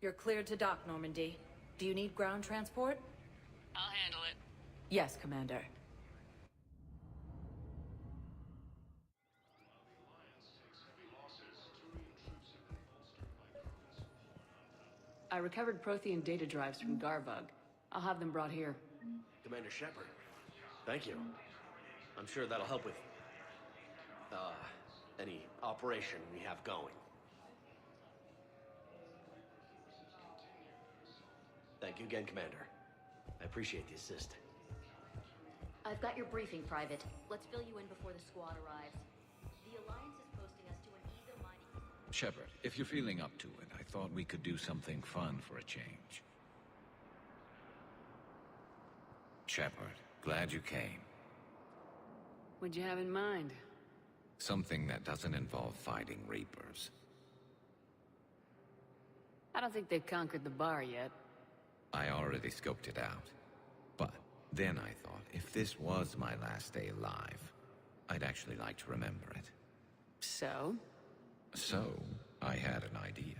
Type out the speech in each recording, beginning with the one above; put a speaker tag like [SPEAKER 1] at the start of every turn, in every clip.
[SPEAKER 1] You're cleared to dock, Normandy. Do you need ground transport?
[SPEAKER 2] I'll handle it.
[SPEAKER 1] Yes, Commander.
[SPEAKER 2] I recovered Prothean data drives from Garbug. I'll have them brought here.
[SPEAKER 3] Commander Shepard, thank you. I'm sure that'll help with, any operation we have going. Thank you again, Commander. I appreciate the assist.
[SPEAKER 4] I've got your briefing, Private. Let's fill you in before the squad arrives. The Alliance is posting us to an eco mining...
[SPEAKER 5] Shepard, if you're feeling up to it, I thought we could do something fun for a change. Shepard, glad you came.
[SPEAKER 2] What'd you have in mind?
[SPEAKER 5] Something that doesn't involve fighting Reapers.
[SPEAKER 2] I don't think they've conquered the bar yet.
[SPEAKER 5] I already scoped it out. But then I thought, if this was my last day alive, I'd actually like to remember it.
[SPEAKER 2] So?
[SPEAKER 5] So, I had an idea.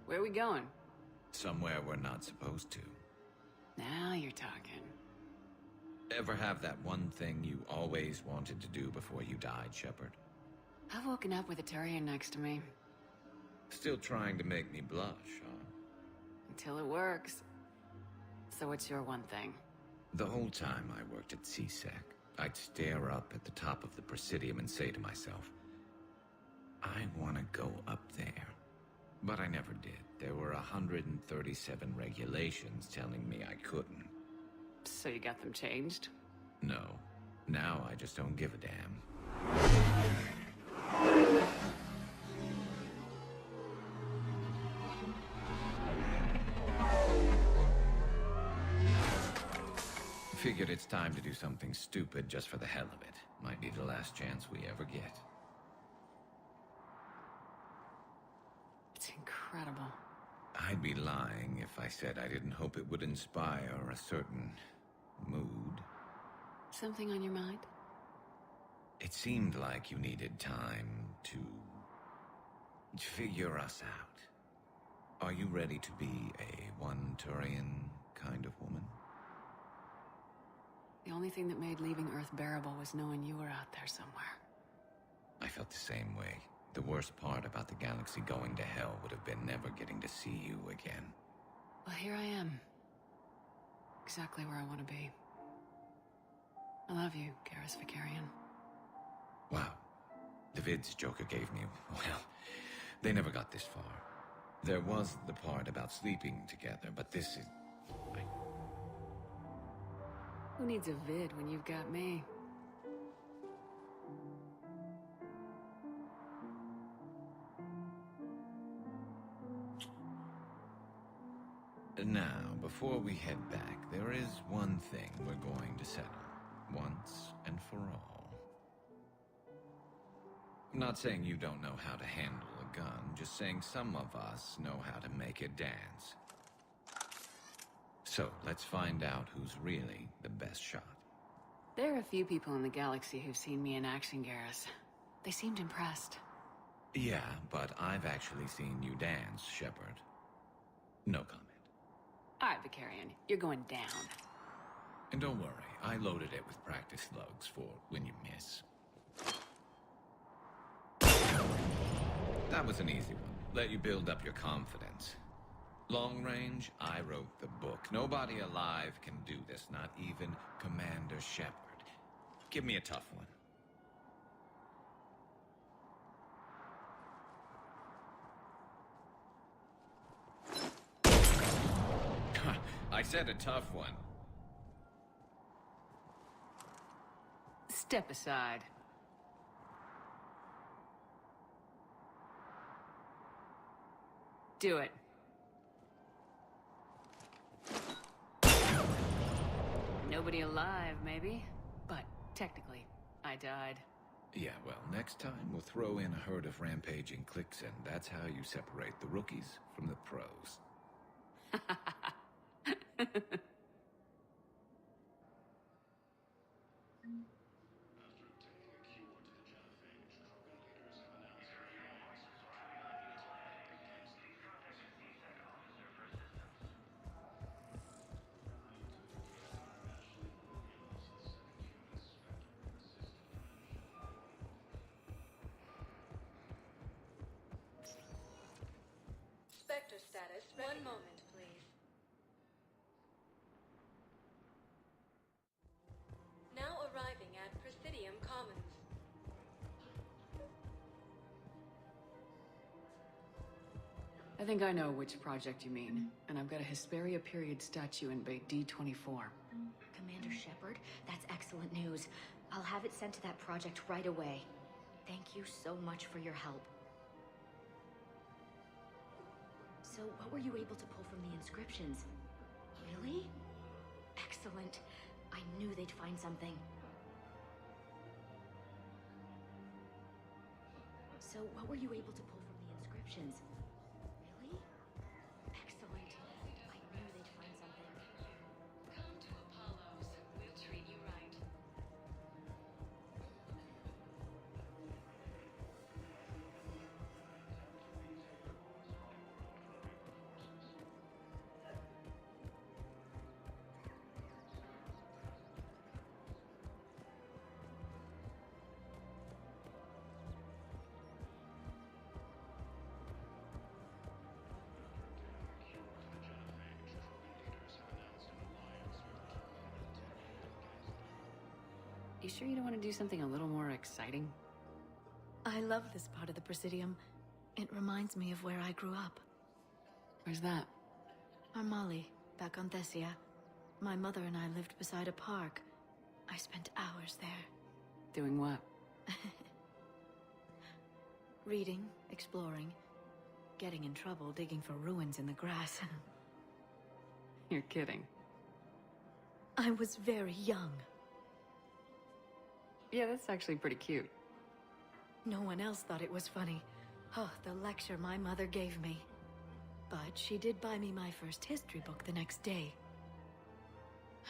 [SPEAKER 2] Where are we going?
[SPEAKER 5] Somewhere we're not supposed to.
[SPEAKER 2] Now you're talking.
[SPEAKER 5] Ever have that one thing you always wanted to do before you died, Shepard?
[SPEAKER 2] I've woken up with a Turian next to me.
[SPEAKER 5] Still trying to make me blush, huh?
[SPEAKER 2] Until it works. So what's your one thing?
[SPEAKER 5] The whole time I worked at CSEC, I'd stare up at the top of the Presidium and say to myself, I want to go up there. But I never did. There were 137 regulations telling me I couldn't.
[SPEAKER 2] So you got them changed?
[SPEAKER 5] No. Now I just don't give a damn. Figured it's time to do something stupid just for the hell of it. Might be the last chance we ever get.
[SPEAKER 2] It's incredible.
[SPEAKER 5] I'd be lying if I said I didn't hope it would inspire a certain mood.
[SPEAKER 2] Something on your mind?
[SPEAKER 5] It seemed like you needed time to figure us out. Are you ready to be a one-Turian kind of woman?
[SPEAKER 2] The only thing that made leaving Earth bearable was knowing you were out there somewhere.
[SPEAKER 5] I felt the same way. The worst part about the galaxy going to hell would have been never getting to see you again.
[SPEAKER 2] Well, here I am. Exactly where I want to be. I love you, Garrus Vicarian.
[SPEAKER 5] Wow. The vids Joker gave me, well, they never got this far. There was the part about sleeping together, but this is...
[SPEAKER 2] Who needs a vid when you've got me?
[SPEAKER 5] Now, before we head back, there is one thing we're going to settle, once and for all. I'm not saying you don't know how to handle a gun, just saying some of us know how to make it dance. So, let's find out who's really the best shot.
[SPEAKER 2] There are a few people in the galaxy who've seen me in action, Garrus. They seemed impressed.
[SPEAKER 5] Yeah, but I've actually seen you dance, Shepard. No comment.
[SPEAKER 2] All right, Vicarian, you're going down.
[SPEAKER 5] And don't worry, I loaded it with practice slugs for when you miss. That was an easy one. Let you build up your confidence. Long range, I wrote the book. Nobody alive can do this, not even Commander Shepard. Give me a tough one. I said a tough one.
[SPEAKER 2] Step aside. Do it. Nobody alive, maybe? But technically, I died.
[SPEAKER 5] Yeah, well, next time we'll throw in a herd of rampaging cliques, and that's how you separate the rookies from the pros.
[SPEAKER 2] Spectre status. One moment, please. Now arriving at Presidium Commons. I think I know which project you mean, and I've got a Hesperia period statue in Bay D-24.
[SPEAKER 4] Commander Shepard, that's excellent news. I'll have it sent to that project right away. Thank you so much for your help. So, what were you able to pull from the inscriptions? Really? Excellent. I knew they'd find something. So, what were you able to pull from the inscriptions? Really? Excellent. I knew they'd find something.
[SPEAKER 2] Come to Apollo's. We'll treat you right. You sure you don't want to do something a little more exciting?
[SPEAKER 6] I love this part of the Presidium. It reminds me of where I grew up.
[SPEAKER 2] Where's that?
[SPEAKER 6] Armali, back on Thessia. My mother and I lived beside a park. I spent hours there.
[SPEAKER 2] Doing what?
[SPEAKER 6] Reading, exploring, getting in trouble digging for ruins in the grass.
[SPEAKER 2] You're kidding.
[SPEAKER 6] I was very young.
[SPEAKER 2] Yeah, that's actually pretty cute.
[SPEAKER 6] No one else thought it was funny. Oh, the lecture my mother gave me. But she did buy me my first history book the next day.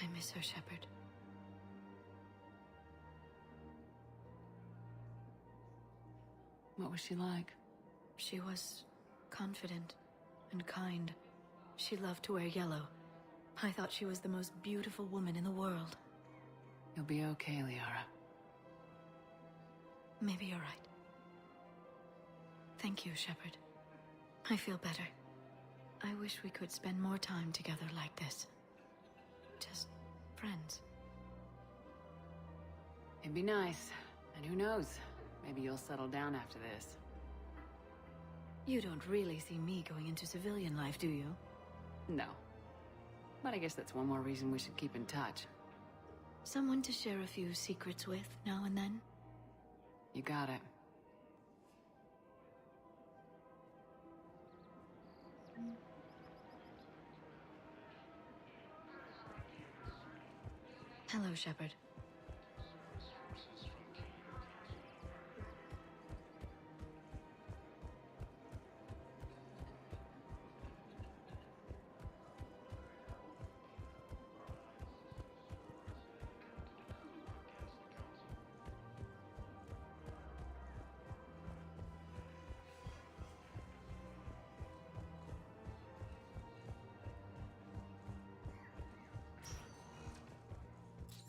[SPEAKER 6] I miss her, Shepard.
[SPEAKER 2] What was she like?
[SPEAKER 6] She was confident and kind. She loved to wear yellow. I thought she was the most beautiful woman in the world.
[SPEAKER 2] You'll be okay, Liara.
[SPEAKER 6] Maybe you're right. Thank you, Shepard. I feel better. I wish we could spend more time together like this. Just friends.
[SPEAKER 2] It'd be nice. And who knows? Maybe you'll settle down after this.
[SPEAKER 6] You don't really see me going into civilian life, do you?
[SPEAKER 2] No. But I guess that's one more reason we should keep in touch.
[SPEAKER 6] Someone to share a few secrets with now and then?
[SPEAKER 2] You got it.
[SPEAKER 6] Hello, Shepard.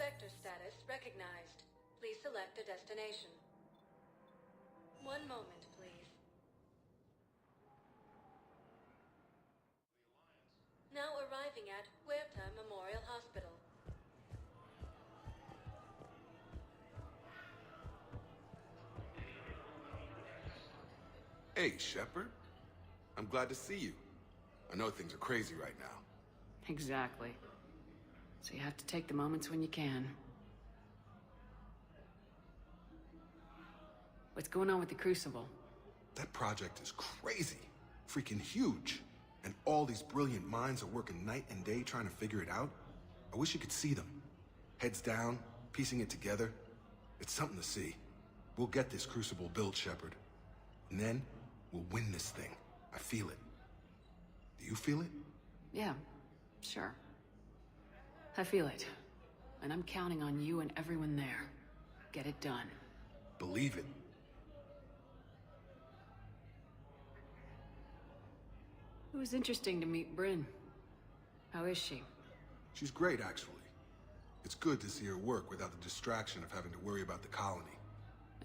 [SPEAKER 2] Spectre status recognized. Please select a destination. One moment, please. Now arriving at Huerta Memorial Hospital.
[SPEAKER 7] Hey, Shepard. I'm glad to see you. I know things are crazy right now.
[SPEAKER 2] Exactly. So you have to take the moments when you can. What's going on with the Crucible?
[SPEAKER 7] That project is crazy. Freaking huge. And all these brilliant minds are working night and day trying to figure it out. I wish you could see them. Heads down, piecing it together. It's something to see. We'll get this Crucible built, Shepard. And then, we'll win this thing. I feel it. Do you feel it?
[SPEAKER 2] Yeah, sure. I feel it. And I'm counting on you and everyone there. Get it done.
[SPEAKER 7] Believe it.
[SPEAKER 2] It was interesting to meet Bryn. How is she?
[SPEAKER 7] She's great, actually. It's good to see her work without the distraction of having to worry about the colony.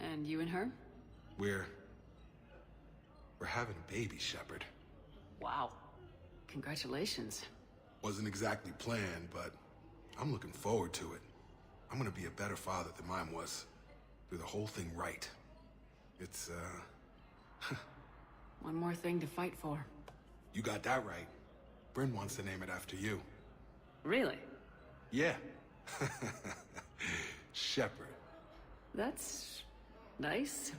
[SPEAKER 2] And you and her?
[SPEAKER 7] We're having a baby, Shepard.
[SPEAKER 2] Wow. Congratulations.
[SPEAKER 7] Wasn't exactly planned, but I'm looking forward to it. I'm gonna be a better father than mine was. Do the whole thing right. It's,
[SPEAKER 2] One more thing to fight for.
[SPEAKER 7] You got that right. Bryn wants to name it after you.
[SPEAKER 2] Really?
[SPEAKER 7] Yeah. Shepard.
[SPEAKER 2] That's... nice.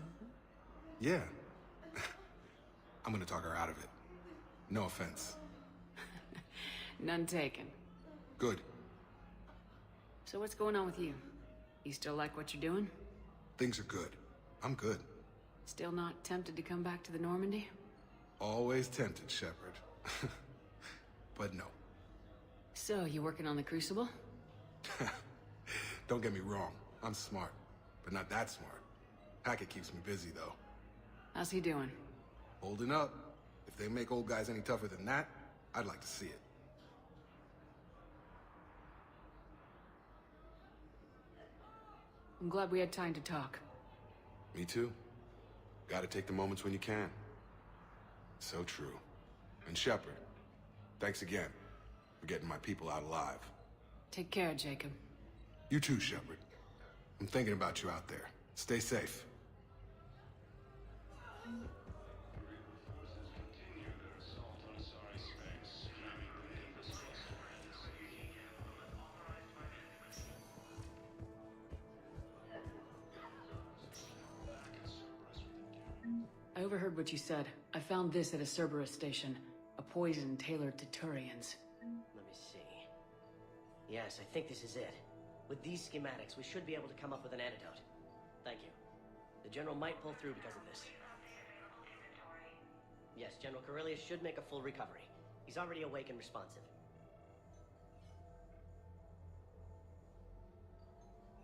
[SPEAKER 7] Yeah. I'm gonna talk her out of it. No offense.
[SPEAKER 2] None taken.
[SPEAKER 7] Good.
[SPEAKER 2] So what's going on with you? You still like what you're doing?
[SPEAKER 7] Things are good. I'm good.
[SPEAKER 2] Still not tempted to come back to the Normandy?
[SPEAKER 7] Always tempted, Shepard. But no.
[SPEAKER 2] So, you working on the Crucible?
[SPEAKER 7] Don't get me wrong. I'm smart. But not that smart. Hackett keeps me busy, though.
[SPEAKER 2] How's he doing?
[SPEAKER 7] Holding up. If they make old guys any tougher than that, I'd like to see it.
[SPEAKER 2] I'm glad we had time to talk.
[SPEAKER 7] Me too. Gotta take the moments when you can. So true. And Shepard, thanks again for getting my people out alive.
[SPEAKER 2] Take care, Jacob.
[SPEAKER 7] You too, Shepard. I'm thinking about you out there. Stay safe.
[SPEAKER 2] I overheard what you said. I found this at a Cerberus station. A poison tailored to Turians.
[SPEAKER 8] Let me see. Yes, I think this is it. With these schematics, we should be able to come up with an antidote. Thank you. The General might pull through because of this. Yes, General Corellius should make a full recovery. He's already awake and responsive.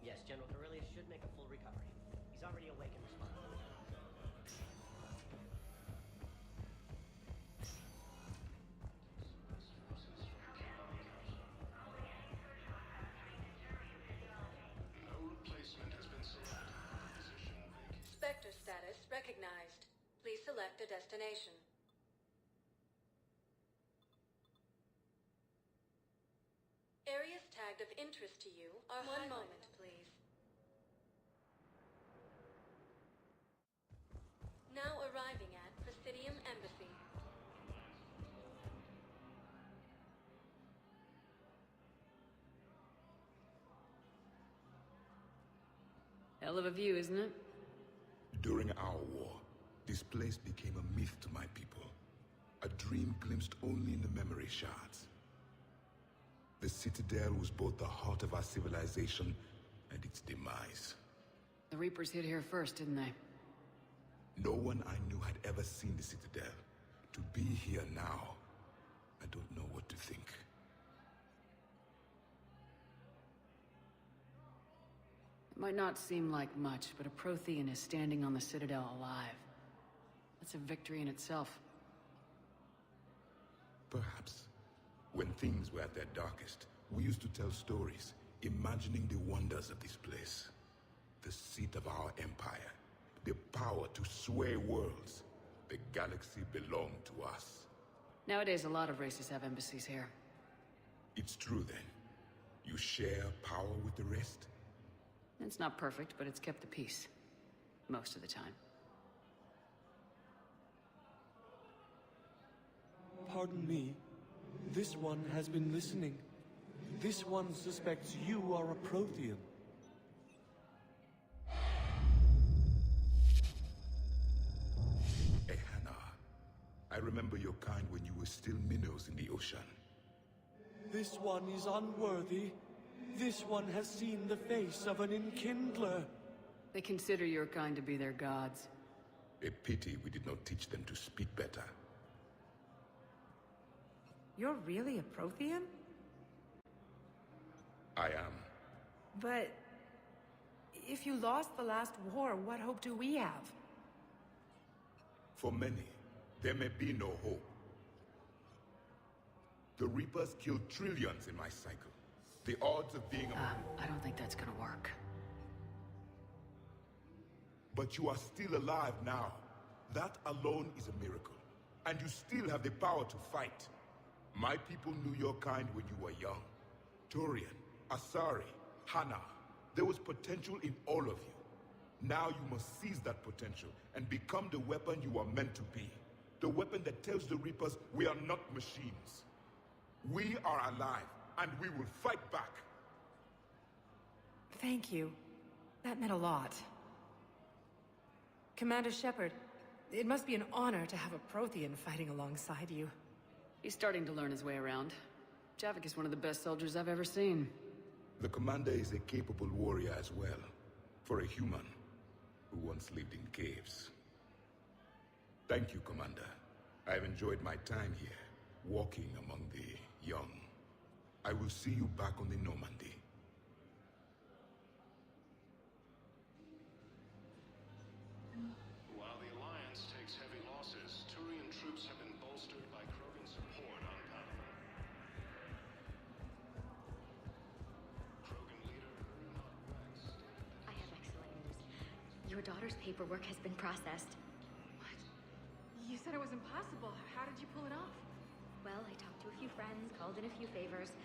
[SPEAKER 8] Yes, General Corellius should make a full recovery. He's already awake and responsive.
[SPEAKER 6] Spectre status recognized. Please select a destination. Areas tagged of interest to you are one moment, please. Now arriving at Presidium Embassy.
[SPEAKER 2] Hell of a view, isn't it?
[SPEAKER 9] During our war, this place became a myth to my people. A dream glimpsed only in the memory shards. The Citadel was both the heart of our civilization and its demise.
[SPEAKER 2] The Reapers hit here first, didn't they?
[SPEAKER 9] No one I knew had ever seen the Citadel. To be here now, I don't know what to think.
[SPEAKER 2] It might not seem like much, but a Prothean is standing on the Citadel alive. That's a victory in itself.
[SPEAKER 9] Perhaps. When things were at their darkest, we used to tell stories, imagining the wonders of this place. The seat of our empire. The power to sway worlds. The galaxy belonged to us.
[SPEAKER 2] Nowadays, a lot of races have embassies here.
[SPEAKER 9] It's true then. You share power with the rest?
[SPEAKER 2] It's not perfect, but it's kept the peace. Most of the time.
[SPEAKER 10] Pardon me. This one has been listening. This one suspects you are a Prothean.
[SPEAKER 9] Ehana. I remember your kind when you were still minnows in the ocean.
[SPEAKER 10] This one is unworthy. This one has seen the face of an enkindler.
[SPEAKER 2] They consider your kind to be their gods.
[SPEAKER 9] A pity we did not teach them to speak better.
[SPEAKER 11] You're really a Prothean?
[SPEAKER 9] I am.
[SPEAKER 11] But if you lost the last war, what hope do we have?
[SPEAKER 9] For many, there may be no hope. The Reapers killed trillions in my cycle. The odds of being
[SPEAKER 2] I don't think that's gonna work.
[SPEAKER 9] But you are still alive now. That alone is a miracle. and you still have the power to fight. My people knew your kind when you were young. Turian, Asari, Hana. There was potential in all of you. Now you must seize that potential and become the weapon you are meant to be. The weapon that tells the Reapers we are not machines. We are alive, and we will fight back.
[SPEAKER 11] Thank you. That meant a lot. Commander Shepard, it must be an honor to have a Prothean fighting alongside you.
[SPEAKER 2] He's starting to learn his way around. Javik is one of the best soldiers I've ever seen.
[SPEAKER 9] The commander is a capable warrior as well, for a human who once lived in caves. Thank you, Commander. I've enjoyed my time here, walking among the young. I will see you back on the Normandy.
[SPEAKER 12] While the Alliance takes heavy losses, Turian troops have been bolstered by Krogan support on Palaven. Krogan leader Rex stated that...
[SPEAKER 4] I have excellent news. Your daughter's paperwork has been processed.
[SPEAKER 11] What? You said it was impossible. How did you pull it off?
[SPEAKER 4] Well, I talked to a few friends, called in a few favors,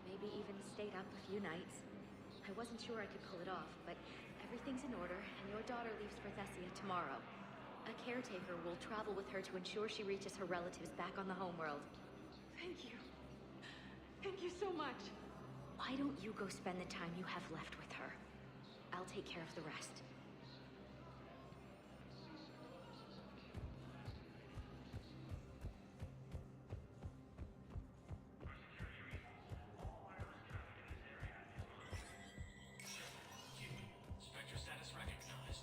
[SPEAKER 4] maybe even stayed up a few nights. I wasn't sure I could pull it off, but everything's in order, and your daughter leaves for Thessia tomorrow. A caretaker will travel with her to ensure she reaches her relatives back on the homeworld.
[SPEAKER 11] Thank you. Thank you so much.
[SPEAKER 4] Why don't you go spend the time you have left with her? I'll take care of the rest.
[SPEAKER 13] Spectre status recognized.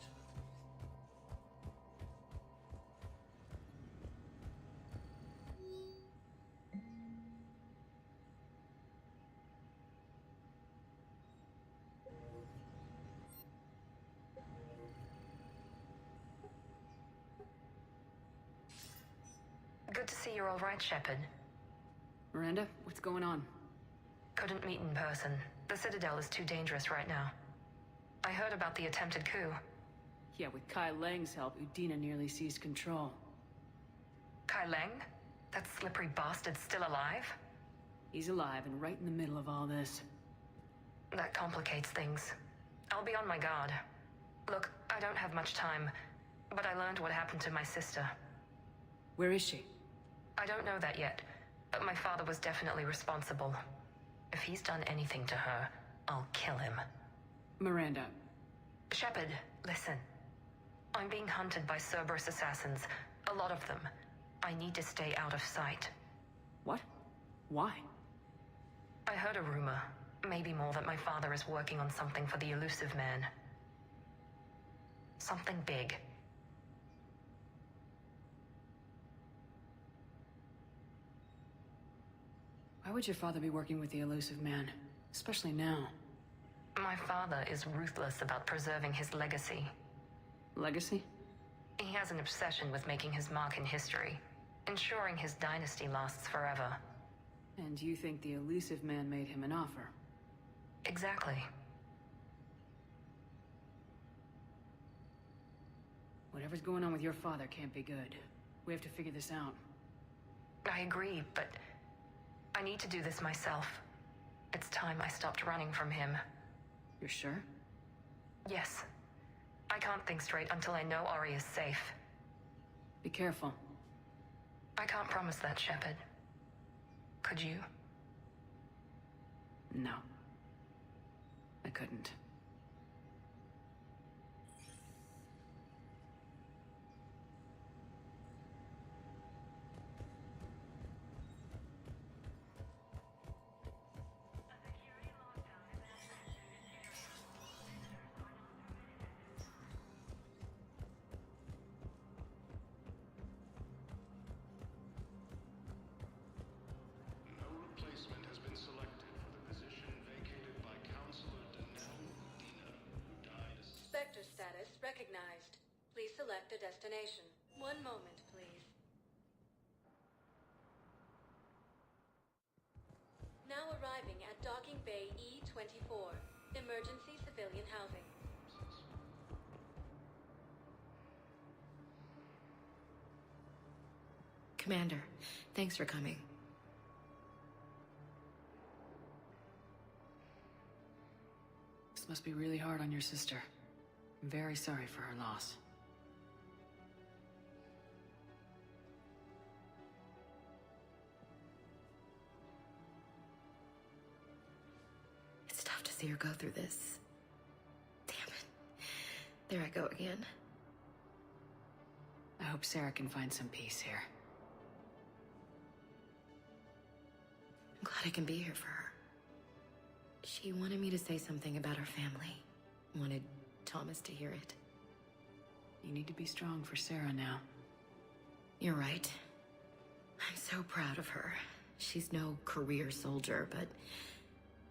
[SPEAKER 14] Good to see you're all right, Shepard.
[SPEAKER 2] Miranda, what's going on?
[SPEAKER 14] Couldn't meet in person. The Citadel is too dangerous right now. I heard about the attempted coup.
[SPEAKER 2] Yeah, with Kai Lang's help, Udina nearly seized control.
[SPEAKER 14] Kai Lang? That slippery bastard's still alive?
[SPEAKER 2] He's alive and right in the middle of all this.
[SPEAKER 14] That complicates things. I'll be on my guard. Look, I don't have much time, but I learned what happened to my sister.
[SPEAKER 2] Where is she?
[SPEAKER 14] I don't know that yet, but my father was definitely responsible. If he's done anything to her, I'll kill him.
[SPEAKER 2] Miranda.
[SPEAKER 14] Shepard, listen. I'm being hunted by Cerberus assassins. A lot of them. I need to stay out of sight.
[SPEAKER 2] What? Why?
[SPEAKER 14] I heard a rumor, maybe more, that my father is working on something for the elusive man. Something big.
[SPEAKER 2] Why would your father be working with the elusive man? Especially now.
[SPEAKER 14] My father is ruthless about preserving his legacy.
[SPEAKER 2] Legacy?
[SPEAKER 14] He has an obsession with making his mark in history, ensuring his dynasty lasts forever.
[SPEAKER 2] And you think the elusive man made him an offer?
[SPEAKER 14] Exactly.
[SPEAKER 2] Whatever's going on with your father can't be good. We have to figure this out.
[SPEAKER 14] I agree, but I need to do this myself. It's time I stopped running from him.
[SPEAKER 2] You're sure?
[SPEAKER 14] Yes. I can't think straight until I know Ori is safe.
[SPEAKER 2] Be careful.
[SPEAKER 14] I can't promise that, Shepard. Could you?
[SPEAKER 2] No. I couldn't.
[SPEAKER 6] Spectre status recognized. Please select a destination. One moment, please. Now arriving at Docking Bay E-24. Emergency civilian housing. Commander, thanks for coming.
[SPEAKER 2] This must be really hard on your sister. I'm very sorry for her loss.
[SPEAKER 6] It's tough to see her go through this. Damn it. There I go again.
[SPEAKER 2] I hope Sarah can find some peace here.
[SPEAKER 6] I'm glad I can be here for her. She wanted me to say something about her family. Wanted Thomas to hear it.
[SPEAKER 2] You need to be strong for Sarah now.
[SPEAKER 6] You're right. I'm so proud of her. She's no career soldier, but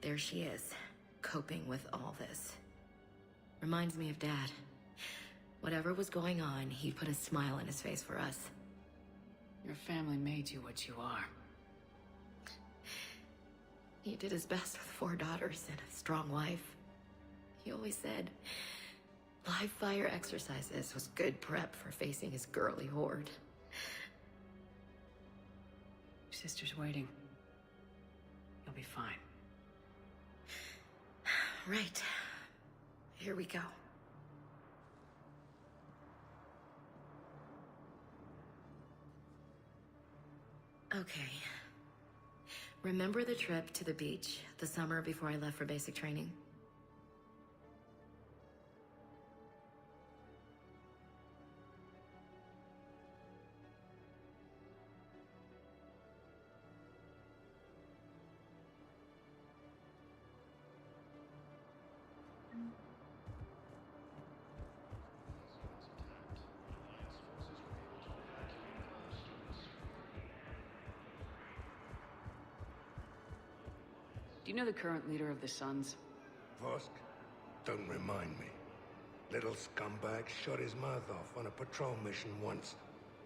[SPEAKER 6] there she is, coping with all this. Reminds me of Dad. Whatever was going on, he put a smile on his face for us.
[SPEAKER 2] Your family made you what you are.
[SPEAKER 6] He did his best with 4 daughters and a strong wife. He always said live fire exercises was good prep for facing his girly horde.
[SPEAKER 2] Your sister's waiting. You'll be fine.
[SPEAKER 6] Right. Here we go. Okay. Remember the trip to the beach the summer before I left for basic training?
[SPEAKER 2] Do you know the current leader of the Suns?
[SPEAKER 15] Vosk? Don't remind me. Little scumbag shot his mouth off on a patrol mission once.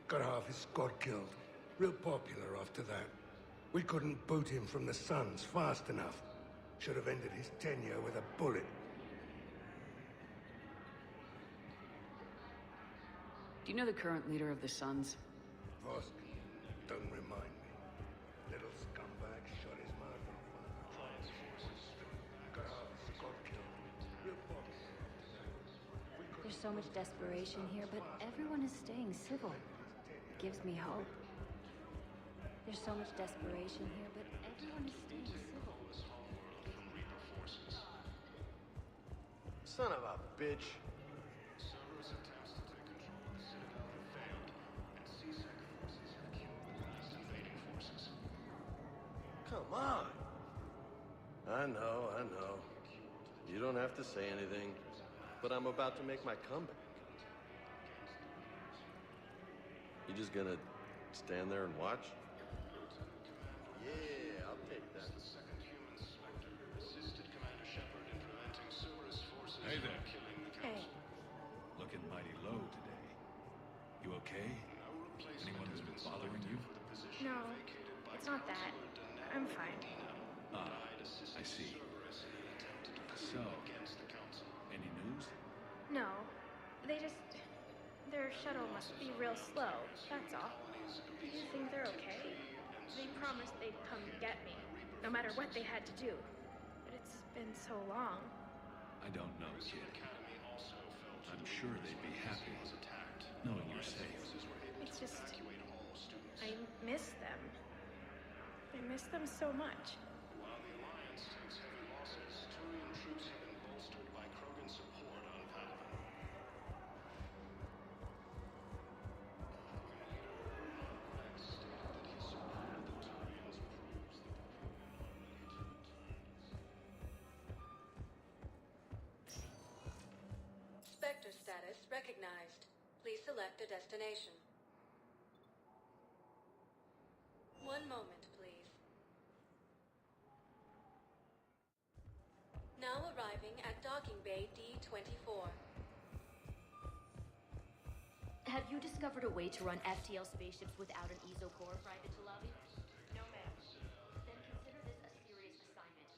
[SPEAKER 15] Got half his squad killed. Real popular after that. We couldn't boot him from the Suns fast enough. Should have ended his tenure with a bullet.
[SPEAKER 2] Do you know the current leader of the Suns?
[SPEAKER 15] Vosk? Don't remind me. Little scumbag shot his mouth off on a patrol mission once. Got half his squad killed. Real popular.
[SPEAKER 4] There's so much desperation here, but everyone is staying civil. Gives me hope. There's so much desperation here, but everyone is staying civil.
[SPEAKER 3] Son of a bitch.
[SPEAKER 12] Cerberus attempts to take control of the Citadel have failed, and C-Sec forces have killed the last invading forces.
[SPEAKER 3] Come on. I know. You don't have to say anything, but I'm about to make my comeback. You just gonna stand there and watch? Yeah, I'll take that.
[SPEAKER 12] The second human Spectre assisted Commander Shepard in preventing Cerberus forces
[SPEAKER 16] Hey
[SPEAKER 12] from
[SPEAKER 16] there.
[SPEAKER 12] killing the
[SPEAKER 4] Hey.
[SPEAKER 12] Council.
[SPEAKER 16] Looking mighty low today. You okay?
[SPEAKER 12] No replacement
[SPEAKER 16] Anyone
[SPEAKER 12] has
[SPEAKER 16] been
[SPEAKER 12] been
[SPEAKER 16] bothering
[SPEAKER 12] selected
[SPEAKER 16] you?
[SPEAKER 12] for the position
[SPEAKER 11] No,
[SPEAKER 12] vacated by
[SPEAKER 11] it's not that. I'm fine.
[SPEAKER 16] I see.
[SPEAKER 12] Cerberus in an attempt to
[SPEAKER 16] So,
[SPEAKER 12] defend against the Council.
[SPEAKER 16] any news?
[SPEAKER 11] No, they just... Their shuttle must be real slow, that's all. Do you think they're okay? They promised they'd come get me, no matter what they had to do. But it's been so long.
[SPEAKER 16] I don't know, kid. I'm sure they'd be happy knowing you're safe.
[SPEAKER 11] It's just... I miss them. I miss them so much.
[SPEAKER 12] While the Alliance takes heavy losses, Turian troops have been bolstered by Krogan support on Palaven.
[SPEAKER 6] Spectre status recognized. Please select a destination. One moment, please. Now arriving at docking bay D-24.
[SPEAKER 4] Have you discovered a way to run FTL spaceships without an ESO core, Private Talavi?
[SPEAKER 11] No, ma'am.
[SPEAKER 4] Then consider this a serious assignment.